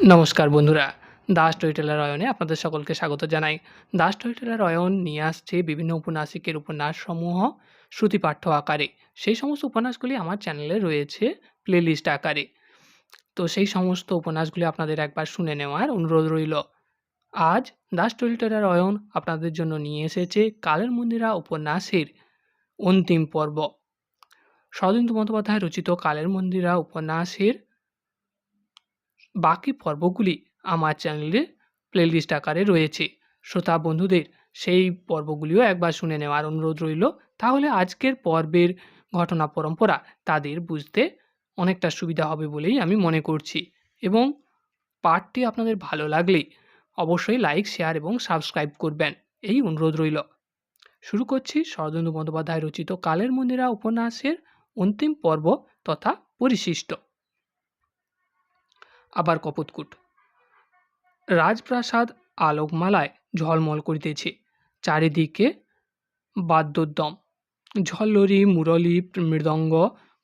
নমস্কার বন্ধুরা, দাস স্টোরিটেলার অয়নে আপনাদের সকলকে স্বাগত জানাই। দাস স্টোরিটেলার অয়ন নিয়ে আসছে বিভিন্ন উপন্যাসিকের উপন্যাসসমূহ শ্রুতিপাঠ্য আকারে। সেই সমস্ত উপন্যাসগুলি আমার চ্যানেলে রয়েছে প্লেলিস্ট আকারে। তো সেই সমস্ত উপন্যাসগুলি আপনাদের একবার শুনে নেওয়ার অনুরোধ রইল। আজ দাস স্টোরিটেলার অয়ন আপনাদের জন্য নিয়ে এসেছে কালের মন্দিরা উপন্যাসের অন্তিম পর্ব। শরদিন্দু বন্দ্যোপাধ্যায় রচিত কালের মন্দিরা উপন্যাসের বাকি পর্বগুলি আমার চ্যানেলে প্লেলিস্ট আকারে রয়েছে। শ্রোতা বন্ধুদের সেই পর্বগুলিও একবার শুনে নেওয়ার অনুরোধ রইল। তাহলে আজকের পর্বের ঘটনা পরম্পরা তাদের বুঝতে অনেকটা সুবিধা হবে বলেই আমি মনে করছি। এবং পাঠটি আপনাদের ভালো লাগলে অবশ্যই লাইক, শেয়ার এবং সাবস্ক্রাইব করবেন, এই অনুরোধ রইল। শুরু করছি শরদিন্দু বন্দ্যোপাধ্যায় রচিত কালের মন্দিরা উপন্যাসের অন্তিম পর্ব তথা পরিশিষ্ট। আবার কপোতকুট। রাজপ্রাসাদ আলোকমালায় ঝলমল করিতেছে, চারিদিকে বাদ্যোদ্যম, ঝল্লরি মুরলী মৃদঙ্গ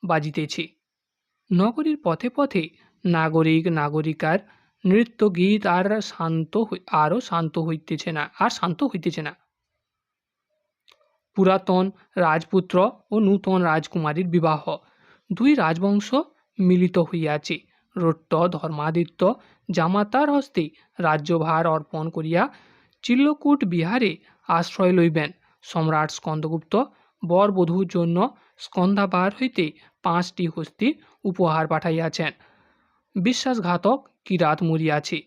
বাজিতেছে। নগরীর পথে পথে নাগরিক নাগরিকার নৃত্য গীত আরও শান্ত হইতেছে না। পুরাতন রাজপুত্র ও নূতন রাজকুমারীর বিবাহ, দুই রাজবংশ মিলিত হইয়াছে। রট্ট ধর্মাদিত্য জামাতার হস্তে রাজ্যভার অর্পণ করিয়া চিল্লকূট বিহারে আশ্রয় লইবেন। সম্রাট স্কন্দগুপ্ত বর বধূর জন্য স্কন্দাবার হইতে 5টি হস্তি উপহার পাঠাইয়াছেন। বিশ্বাসঘাতক কিরাত মরিয়াছে।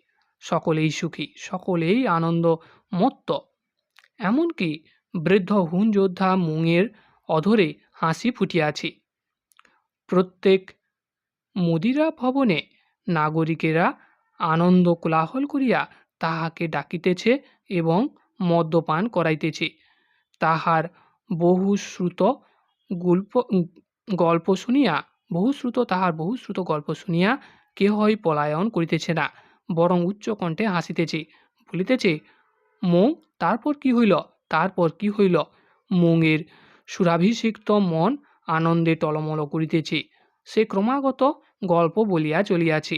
সকলেই সুখী, সকলেই আনন্দমত্ত। এমনকি বৃদ্ধ হুন যোদ্ধা মুঙের অধরে হাসি ফুটিয়াছে। প্রত্যেক মদিরা ভবনে নাগরিকেরা আনন্দ কোলাহল করিয়া তাহাকে ডাকিতেছে এবং মদ্যপান করাইতেছে। তাহার বহুশ্রুত গল্প শুনিয়া কেহই পলায়ন করিতেছে না, বরং উচ্চকণ্ঠে হাসিতেছে, বলিতেছে, মৌ তারপর কি হইল? মৌয়ের সুরাভিষিক্ত মন আনন্দে টলমল করিতেছে। সে ক্রমাগত গল্প বলিয়া চলিয়াছে।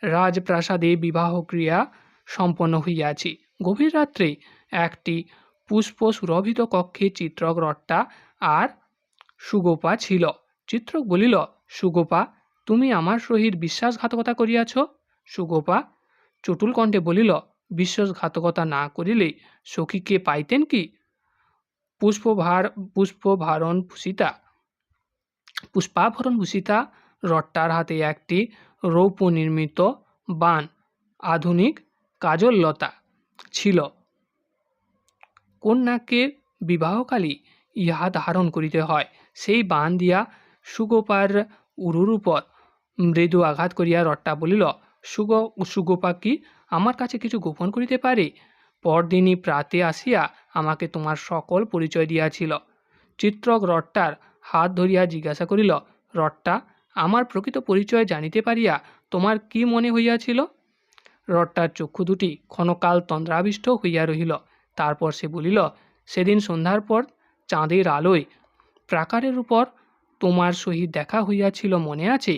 রাজপ্রাসাদে বিবাহক্রিয়া সম্পন্ন হইয়াছে। গভীর রাত্রে একটি পুষ্প সুরভিত কক্ষে চিত্রক, রট্টা আর সুগোপা ছিল। চিত্রক বলিল, সুগোপা, তুমি আমার সহিত বিশ্বাসঘাতকতা করিয়াছ? সুগোপা চটুল কণ্ঠে বলিল, বিশ্বাসঘাতকতা না করিলে সখীকে পাইতেন কি? পুষ্পাভরণ ভূষিতা রট্টার হাতে একটি রৌপ্য নির্মিত বাণ, আধুনিক কাজললতা ছিল। কন্যাকে বিবাহকালী ইহা ধারণ করিতে হয়। সেই বাণ দিয়া সুগোপার উরুর উপর মৃদু আঘাত করিয়া রট্টা বলিল, সুগোপা কি আমার কাছে কিছু গোপন করিতে পারে? পরদিনই প্রাতে আসিয়া আমাকে তোমার সকল পরিচয় দিয়াছিল। চিত্রক রট্টার হাত ধরিয়া জিজ্ঞাসা করিল, রট্টা, আমার প্রকৃত পরিচয় জানিতে পারিয়া তোমার কি মনে হইয়াছিল? রট্টার চক্ষু দুটি ক্ষণকাল তন্দ্রাবিষ্ট হইয়া রহিল। তারপর সে বলিল, সেদিন সন্ধ্যার পর চাঁদের আলোয় প্রাকারের উপর তোমার সহিত দেখা হইয়াছিল, মনে আছে?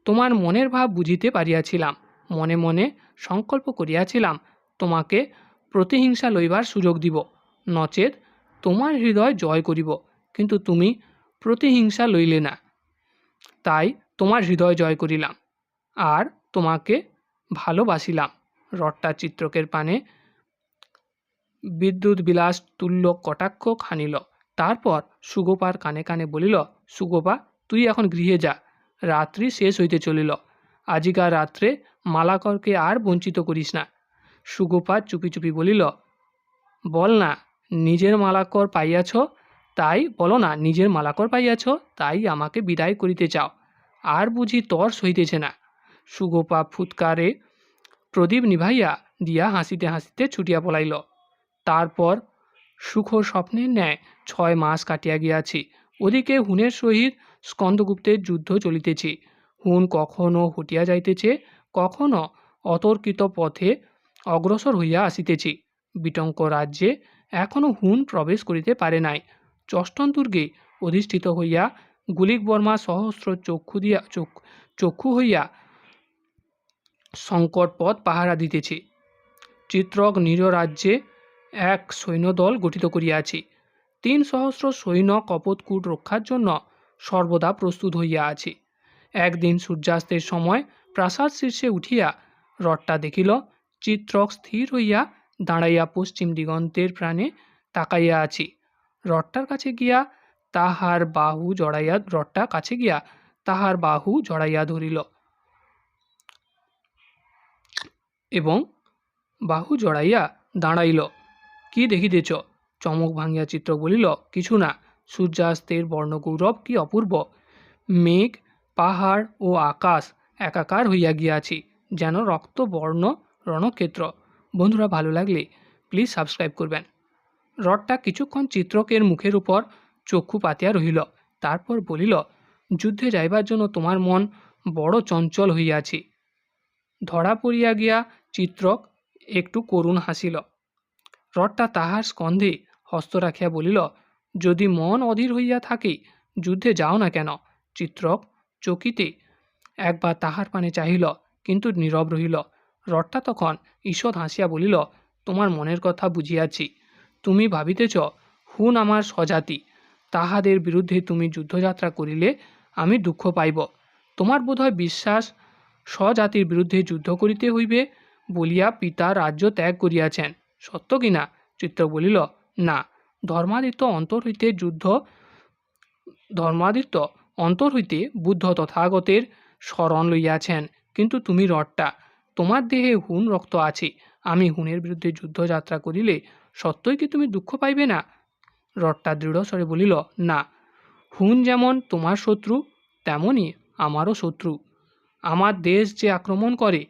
তোমার মনের ভাব বুঝিতে পারিয়াছিলাম। মনে মনে সংকল্প করিয়াছিলাম তোমাকে প্রতিহিংসা লইবার সুযোগ দিব, নচেৎ তোমার হৃদয় জয় করিব। কিন্তু তুমি প্রতিহিংসা লইলে না, তাই তোমার হৃদয় জয় করিলাম আর তোমাকে ভালোবাসিলাম। রট্টা চিত্রকের পানে বিদ্যুৎ বিলাস তুল্য কটাক্ষ খানিল। তারপর সুগোপার কানে কানে বলিল, সুগোপা, তুই এখন গৃহে যা, রাত্রি শেষ হইতে চলিল। আজিকার রাত্রে মালাকরকে আর বঞ্চিত করিস না। সুগোপা চুপি চুপি বলিল, বল না নিজের মালাকর পাইয়াছ, তাই আমাকে বিদায় করিতে চাও, আর বুঝি তর সইতেছে না। সুগোপা ফুৎকারে প্রদীপ নিভাইয়া দিয়া হাসিতে হাসিতে ছুটিয়া পলাইল। তারপর সুখ স্বপ্নের ন্যায় 6 মাস কাটিয়া গিয়াছে। ওদিকে হুনের সহিত স্কন্দগুপ্তের যুদ্ধ চলিতেছে। হুন কখনো হটিয়া যাইতেছে, কখনো অতর্কিত পথে অগ্রসর হইয়া আসিতেছে। বিটঙ্ক রাজ্যে এখনও হুন প্রবেশ করিতে পারে নাই। চষ্টন দুর্গে অধিষ্ঠিত হইয়া গুলিক বর্মা সহস্র চক্ষু হইয়া সংকট পথ পাহারা দিতেছে। চিত্রক নিজ রাজ্যে এক সৈন্যদল গঠিত করিয়াছে। ৩,০০০ সৈন্য কপোতকূট রক্ষার জন্য সর্বদা প্রস্তুত হইয়া আছে। একদিন সূর্যাস্তের সময় প্রাসাদ শীর্ষে উঠিয়া রথটা দেখিল চিত্রক স্থির হইয়া দাঁড়াইয়া পশ্চিম দিগন্তের প্রাণে তাকাইয়া আছে। রথটার কাছে গিয়া তাহার বাহু জড়াইয়া ধরিল এবং বাহু জড়াইয়া দাঁড়াইল। কি দেখিতেছ? চমক ভাঙিয়া চিত্রক বলিল, কিছু না। সূর্যাস্তের বর্ণগৌরব কি অপূর্ব! মেঘ, পাহাড় ও আকাশ একাকার হইয়া গিয়াছে, যেন রক্তবর্ণ রণক্ষেত্র। বন্ধুরা, ভালো লাগলে প্লিজ সাবস্ক্রাইব করবেন। রথটা কিছুক্ষণ চিত্রকের মুখের উপর চক্ষু পাতিয়া রহিল, তারপর বলিল, যুদ্ধে যাইবার জন্য তোমার মন বড় চঞ্চল হইয়াছে। ধরা পড়িয়া গিয়া চিত্রক একটু করুণ হাসিল। রথটা তাহার স্কন্ধে হস্ত রাখিয়া বলিল, যদি মন অধীর হইয়া থাকে যুদ্ধে যাও না কেন? চিত্রক চকিতে একবার তাহার পানে চাহিল, কিন্তু নীরব রহিল। রথটা তখন ঈষৎ হাসিয়া বলিল, তোমার মনের কথা বুঝিয়াছি। তুমি ভাবিতেছ হুন আমার স্বজাতি, তাহাদের বিরুদ্ধে তুমি যুদ্ধযাত্রা করিলে আমি দুঃখ পাইব। তোমার বোধহয় বিশ্বাস স্বজাতির বিরুদ্ধে যুদ্ধ করিতে হইবে বলিয়া পিতা রাজ্য ত্যাগ করিয়াছেন, সত্য কিনা? চিত্রক বলিল, না, ধর্মাদিত্য অন্তর হইতে বুদ্ধ তথাগতের শরণ লইয়াছেন। কিন্তু তুমি রথটা, তোমার দেহে হুন রক্ত আছে। আমি হুনের বিরুদ্ধে যুদ্ধযাত্রা করিলে সত্যই কি তুমি দুঃখ পাইবে না? রথটা দৃঢ়স্বরে বলিল, না, হুন যেমন তোমার শত্রু তেমনই আমারও শত্রু। আমার দেশ যে আক্রমণ করে,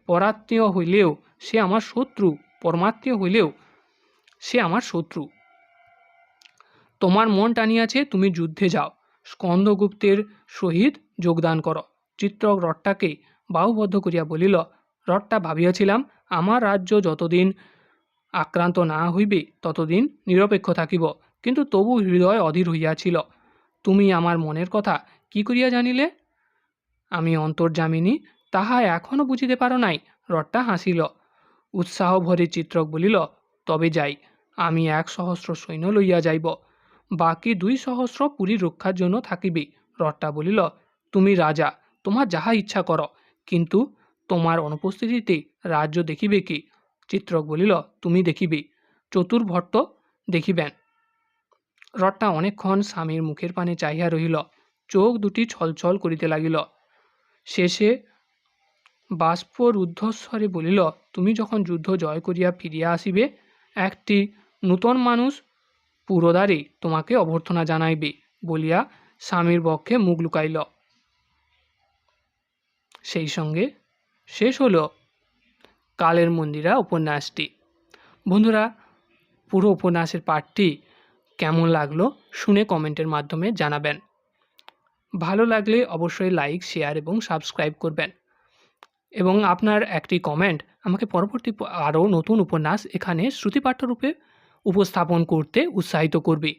পরাত্মীয় হইলেও সে আমার শত্রু, পরমাত্মীয় হইলেও সে আমার শত্রু। তোমার মন টানিয়াছে, তুমি যুদ্ধে যাও, স্কন্দগুপ্তের সহিত যোগদান করো। চিত্রক রথটাকে বাহুবদ্ধ করিয়া বলিল, রথটা ভাবিয়াছিলাম আমার রাজ্য যতদিন আক্রান্ত না হইবে ততদিন নিরপেক্ষ থাকিব, কিন্তু তবু হৃদয় অধীর হইয়াছিল। তুমি আমার মনের কথা কি করিয়া জানিলে? আমি অন্তর্যামিনী, তাহা এখনও বুঝিতে পারো নাই? রথটা হাসিল। উৎসাহ ভরে চিত্রক বলিল, তবে যাই, আমি ১,০০০ সৈন্য লইয়া যাইব, বাকি ২,০০০ পুরী রক্ষার জন্য থাকিবে। রথটা বলিল, তুমি রাজা, তোমার যাহা ইচ্ছা করো, কিন্তু তোমার অনুপস্থিতিতে রাজ্য দেখিবে কি? চিত্রক বলিল, তুমি দেখিবে, চতুর্ভট্ট দেখিবেন। রথটা অনেকক্ষণ স্বামীর মুখের পানে চাহিয়া রহিল, চোখ দুটি ছলছল করিতে লাগিল। শেষে বাষ্পরুদ্ধস্বরে বলিল, তুমি যখন যুদ্ধ জয় করিয়া ফিরিয়া আসিবে, একটি নূতন মানুষ পুরোদ্বারে তোমাকে অভ্যর্থনা জানাইবে বলিয়া স্বামীর বক্ষে মুখ লুকাইল। সেই সঙ্গে শেষ হল কালের মন্দিরা উপন্যাসটি। বন্ধুরা, পুরো উপন্যাসের পাঠটি কেমন লাগলো শুনে কমেন্টের মাধ্যমে জানাবেন। ভালো লাগলে অবশ্যই লাইক, শেয়ার এবং সাবস্ক্রাইব করবেন, এবং আপনার একটি কমেন্ট আমাকে পরবর্তী আরও নতুন উপন্যাস এখানে শ্রুতিপাঠ্যরূপে উপস্থাপন করতে উৎসাহিত করবে।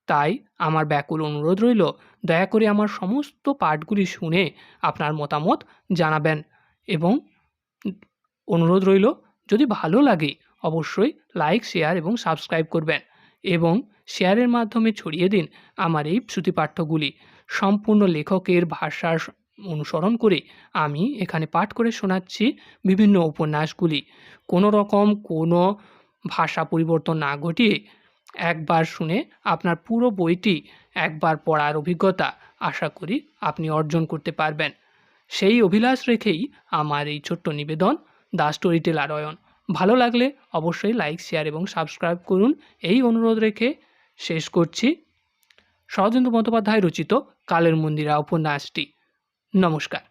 তাই আমার ব্যাকুল অনুরোধ রইল, দয়া করে আমার সমস্ত পাঠগুলি শুনে আপনার মতামত জানাবেন, এবং অনুরোধ রইল যদি ভালো লাগে অবশ্যই লাইক, শেয়ার এবং সাবস্ক্রাইব করবেন, এবং শেয়ারের মাধ্যমে ছড়িয়ে দিন আমার এই শ্রুতিপাঠ্যগুলি। সম্পূর্ণ লেখকের ভাষার অনুসরণ করে আমি এখানে পাঠ করে শোনাচ্ছি বিভিন্ন উপন্যাসগুলি। কোনো রকম কোনো ভাষা পরিবর্তন না ঘটিয়ে একবার শুনে আপনার পুরো বইটি একবার পড়ার অভিজ্ঞতা আশা করি আপনি অর্জন করতে পারবেন। সেই অভিলাষ রেখেই আমার এই ছোট্ট নিবেদন, দ্য স্টোরি টেলার অয়ন। ভালো লাগলে অবশ্যই লাইক, শেয়ার এবং সাবস্ক্রাইব করুন, এই অনুরোধ রেখে শেষ করছি শরদিন্দু বন্দ্যোপাধ্যায় রচিত কালের মন্দিরা উপন্যাসটি। নমস্কার।